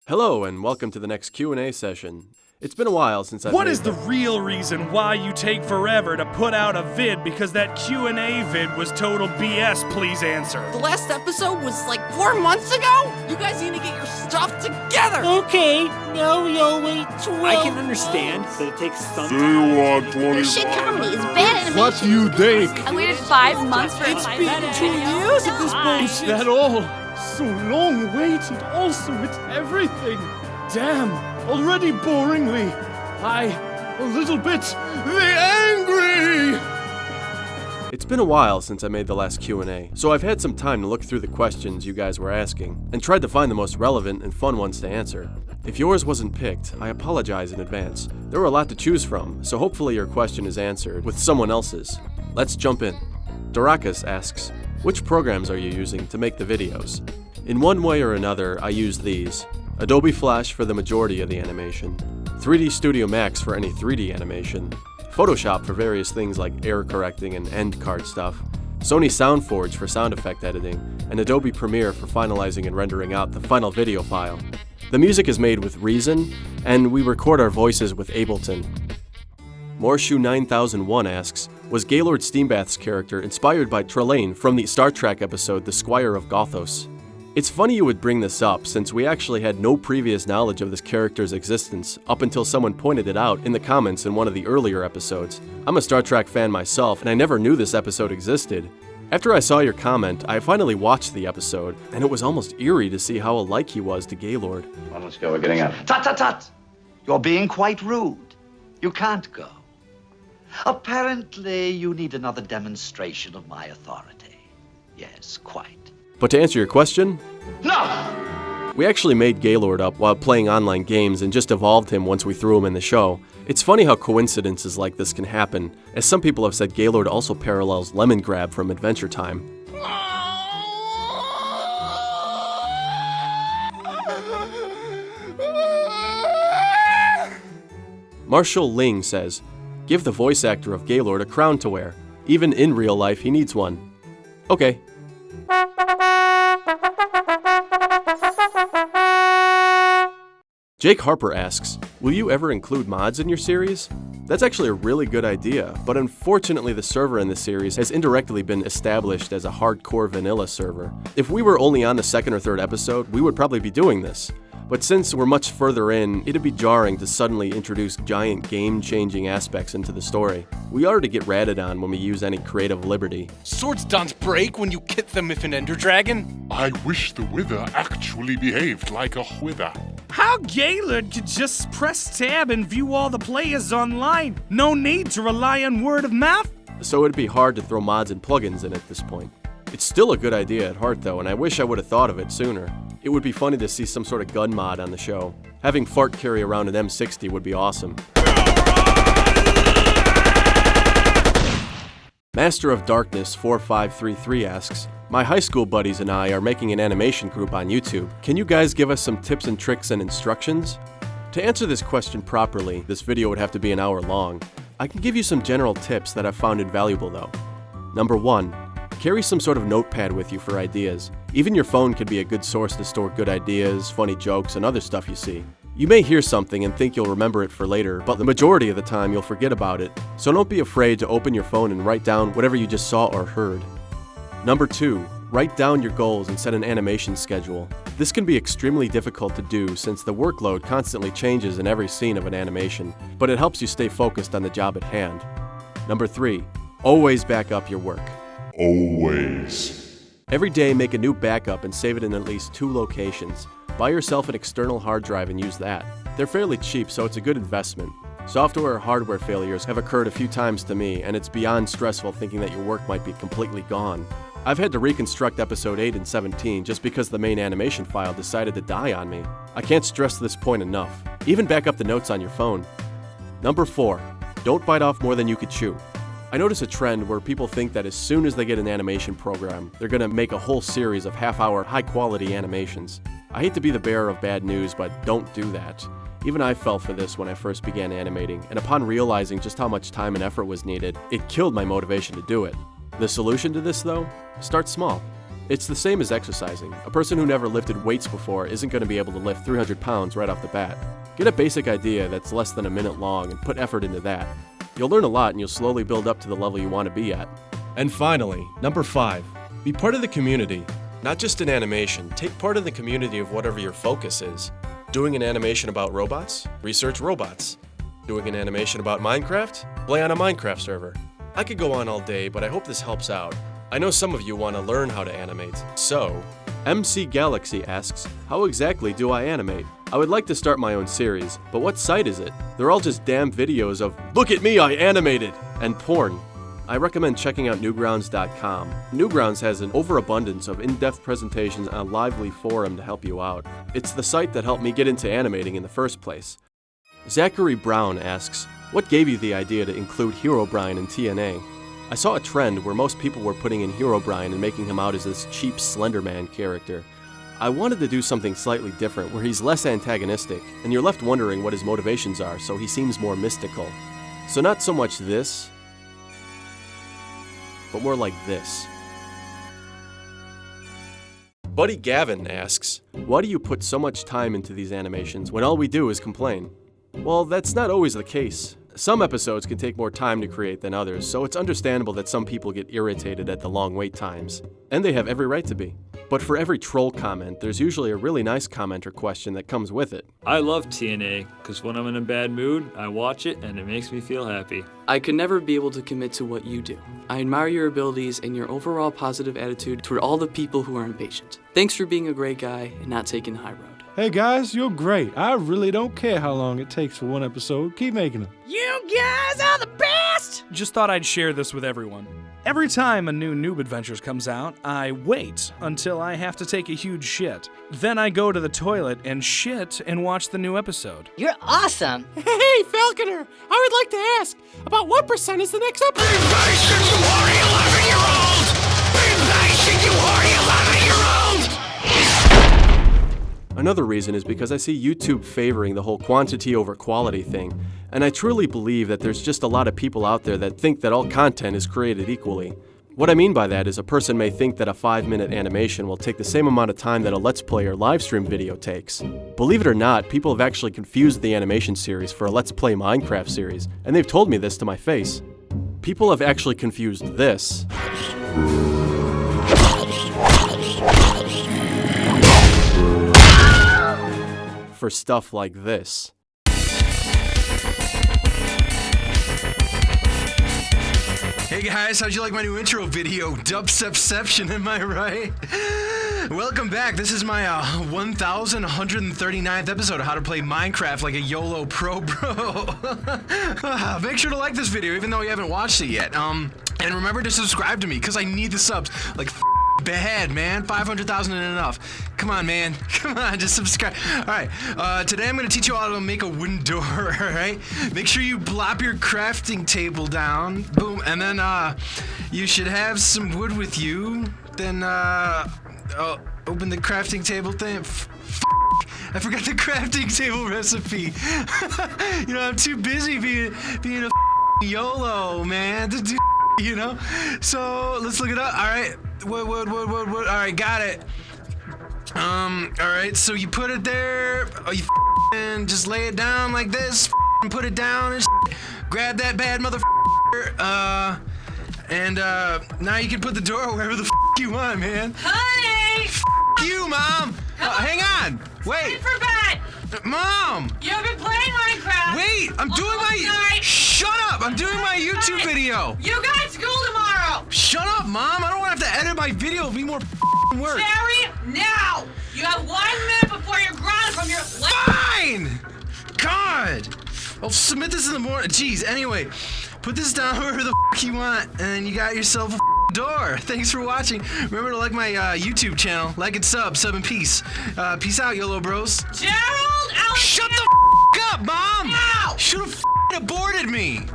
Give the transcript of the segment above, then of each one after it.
Hello and welcome to the next Q&A session. It's been a while since I've What is the real reason why you take forever to put out a vid? Because that Q&A vid was total BS, please answer. The last episode was like 4 months ago? You guys need to get your stuff together! Okay, now we all wait 12 I can understand that it takes some Do time. you want 20? This shit comedy is bad animation. What do you think? I waited 5 months for It's my been video. 2 years of this Is bullshit. that all? So long waited, also it's everything. Damn, already boringly. A little bit, the angry! It's been a while since I made the last Q&A, so I've had some time to look through the questions you guys were asking, and tried to find the most relevant and fun ones to answer. If yours wasn't picked, I apologize in advance. There were a lot to choose from, so hopefully your question is answered with someone else's. Let's jump in. Dorakas asks, which programs are you using to make the videos? In one way or another, I use these. Adobe Flash for the majority of the animation, 3D Studio Max for any 3D animation, Photoshop for various things like error correcting and end card stuff, Sony SoundForge for sound effect editing, and Adobe Premiere for finalizing and rendering out the final video file. The music is made with Reason, and we record our voices with Ableton. Moreshoe9001 asks, was Gaylord Steambath's character inspired by Trelane from the Star Trek episode The Squire of Gothos? It's funny you would bring this up, since we actually had no previous knowledge of this character's existence up until someone pointed it out in the comments in one of the earlier episodes. I'm a Star Trek fan myself, and I never knew this episode existed. After I saw your comment, I finally watched the episode, and it was almost eerie to see how alike he was to Gaylord. Come on, let's go. We're getting up. Tut, tut, tut! You're being quite rude. You can't go. Apparently, you need another demonstration of my authority. Yes, quite. But to answer your question, No! we actually made Gaylord up while playing online games and just evolved him once we threw him in the show. It's funny how coincidences like this can happen, as some people have said Gaylord also parallels Lemongrab from Adventure Time. Marshall Ling says, give the voice actor of Gaylord a crown to wear. Even in real life, he needs one. Okay. Jake Harper asks, will you ever include mods in your series? That's actually a really good idea, but unfortunately the server in the series has indirectly been established as a hardcore vanilla server. If we were only on the second or third episode, we would probably be doing this. But since we're much further in, it'd be jarring to suddenly introduce giant game-changing aspects into the story. We are to get ratted on when we use any creative liberty. Swords don't break when you kit them with an ender dragon. I wish the wither actually behaved like a wither. How Gaylord could just press tab and view all the players online. No need to rely on word of mouth. So it'd be hard to throw mods and plugins in at this point. It's still a good idea at heart though, and I wish I would have thought of it sooner. It would be funny to see some sort of gun mod on the show. Having Fart carry around an M60 would be awesome. Master of Darkness 4533 asks, my high school buddies and I are making an animation group on YouTube. Can you guys give us some tips and tricks and instructions? To answer this question properly, this video would have to be an hour long. I can give you some general tips that I've found invaluable though. Number 1. Carry some sort of notepad with you for ideas. Even your phone could be a good source to store good ideas, funny jokes, and other stuff you see. You may hear something and think you'll remember it for later, but the majority of the time you'll forget about it, so don't be afraid to open your phone and write down whatever you just saw or heard. Number 2. Write down your goals and set an animation schedule. This can be extremely difficult to do since the workload constantly changes in every scene of an animation, but it helps you stay focused on the job at hand. Number 3. Always back up your work. Always. Every day make a new backup and save it in at least 2 locations. Buy yourself an external hard drive and use that. They're fairly cheap, so it's a good investment. Software or hardware failures have occurred a few times to me, and it's beyond stressful thinking that your work might be completely gone. I've had to reconstruct episode 8 and 17 just because the main animation file decided to die on me. I can't stress this point enough. Even back up the notes on your phone. Number 4. Don't bite off more than you could chew. I notice a trend where people think that as soon as they get an animation program, they're gonna make a whole series of half-hour, high-quality animations. I hate to be the bearer of bad news, but don't do that. Even I fell for this when I first began animating, and upon realizing just how much time and effort was needed, it killed my motivation to do it. The solution to this, though? Start small. It's the same as exercising. A person who never lifted weights before isn't going to be able to lift 300 pounds right off the bat. Get a basic idea that's less than a minute long and put effort into that. You'll learn a lot and you'll slowly build up to the level you want to be at. And finally, number 5, be part of the community. Not just in animation, take part in the community of whatever your focus is. Doing an animation about robots? Research robots. Doing an animation about Minecraft? Play on a Minecraft server. I could go on all day, but I hope this helps out. I know some of you want to learn how to animate, so... MC Galaxy asks, how exactly do I animate? I would like to start my own series, but what site is it? They're all just damn videos of, look at me, I animated, and porn. I recommend checking out Newgrounds.com. Newgrounds has an overabundance of in-depth presentations on a lively forum to help you out. It's the site that helped me get into animating in the first place. Zachary Brown asks, what gave you the idea to include Herobrine in TNA? I saw a trend where most people were putting in Herobrine and making him out as this cheap Slender Man character. I wanted to do something slightly different where he's less antagonistic, and you're left wondering what his motivations are, so he seems more mystical. So not so much this, but more like this. Buddy Gavin asks, why do you put so much time into these animations when all we do is complain? Well, that's not always the case. Some episodes can take more time to create than others, so it's understandable that some people get irritated at the long wait times. And they have every right to be. But for every troll comment, there's usually a really nice comment or question that comes with it. I love TNA, because when I'm in a bad mood, I watch it and it makes me feel happy. I could never be able to commit to what you do. I admire your abilities and your overall positive attitude toward all the people who are impatient. Thanks for being a great guy and not taking the high road. Hey guys, you're great. I really don't care how long it takes for one episode. Keep making them. You guys are the best! Just thought I'd share this with everyone. Every time a new Noob Adventures comes out, I wait until I have to take a huge shit. Then I go to the toilet and shit and watch the new episode. You're awesome! Hey, Falconer! I would like to ask, about what percent is the next episode? Be patient, you horny 11-year-old! Be patient, you horny 11-year-old! Another reason is because I see YouTube favoring the whole quantity over quality thing, and I truly believe that there's just a lot of people out there that think that all content is created equally. What I mean by that is a person may think that a 5-minute animation will take the same amount of time that a Let's Play or livestream video takes. Believe it or not, people have actually confused the animation series for a Let's Play Minecraft series, and they've told me this to my face. People have actually confused this for stuff like this. Hey guys, how'd you like my new intro video? Dubstepception, am I right? Welcome back. This is my 1139th episode of How to Play Minecraft Like a YOLO Pro Bro. Make sure to like this video even though you haven't watched it yet. And remember to subscribe to me because I need the subs. Like bad, man. 500,000 ain't enough. Come on, man. Come on, just subscribe. Alright, today I'm going to teach you how to make a wooden door, alright? Make sure you plop your crafting table down. Boom. And then, you should have some wood with you. Then, open the crafting table thing. I forgot the crafting table recipe. You know, I'm too busy being a YOLO, man, to do, you know? So, let's look it up. Alright. Wood. Alright, got it. Alright, so you put it there. Oh, you and just lay it down like this. And put it down and grab that bad motherfucker. And now you can put the door wherever the you want, man. Honey! You, Mom! Hang on! Wait! For bed! Mom! You've been playing Minecraft! Wait! I'm doing my... Shut up! I'm doing my YouTube video! You got school tomorrow! Shut up, Mom! I don't want to have to edit my video. It'll be more work. Jerry, now! You have 1 minute before you're grounded from your... Fine! God! I'll submit this in the morning. Jeez, anyway. Put this down wherever the you want, and you got yourself a door. Thanks for watching. Remember to like my YouTube channel. Like and sub and peace. Peace out, YOLO bros. Gerald! Shut the up, Mom! Now! Should have aborted me!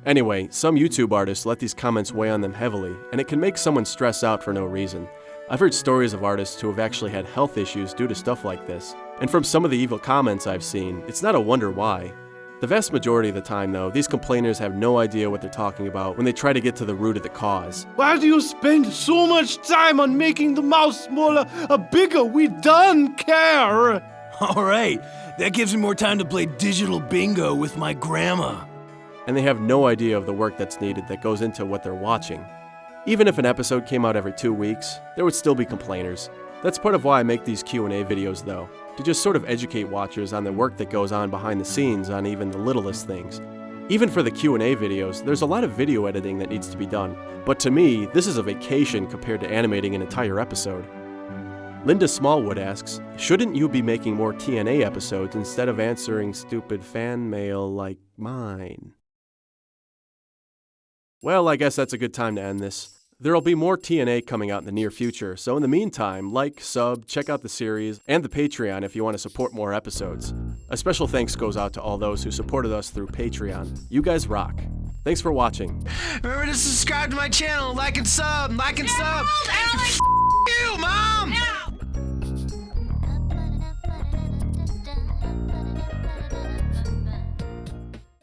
Anyway, some YouTube artists let these comments weigh on them heavily, and it can make someone stress out for no reason. I've heard stories of artists who have actually had health issues due to stuff like this, and from some of the evil comments I've seen, it's not a wonder why. The vast majority of the time, though, these complainers have no idea what they're talking about when they try to get to the root of the cause. Why do you spend so much time on making the mouse smaller or bigger? We don't care. All right, that gives me more time to play digital bingo with my grandma. And they have no idea of the work that's needed that goes into what they're watching. Even if an episode came out every 2 weeks, there would still be complainers. That's part of why I make these Q&A videos, though, to just sort of educate watchers on the work that goes on behind the scenes on even the littlest things. Even for the Q&A videos, there's a lot of video editing that needs to be done, but to me, this is a vacation compared to animating an entire episode. Linda Smallwood asks, shouldn't you be making more TNA episodes instead of answering stupid fan mail like mine? Well, I guess that's a good time to end this. There'll be more TNA coming out in the near future, so in the meantime, like, sub, check out the series, and the Patreon if you want to support more episodes. A special thanks goes out to all those who supported us through Patreon. You guys rock. Thanks for watching. Remember to subscribe to my channel, like and sub, like and sub.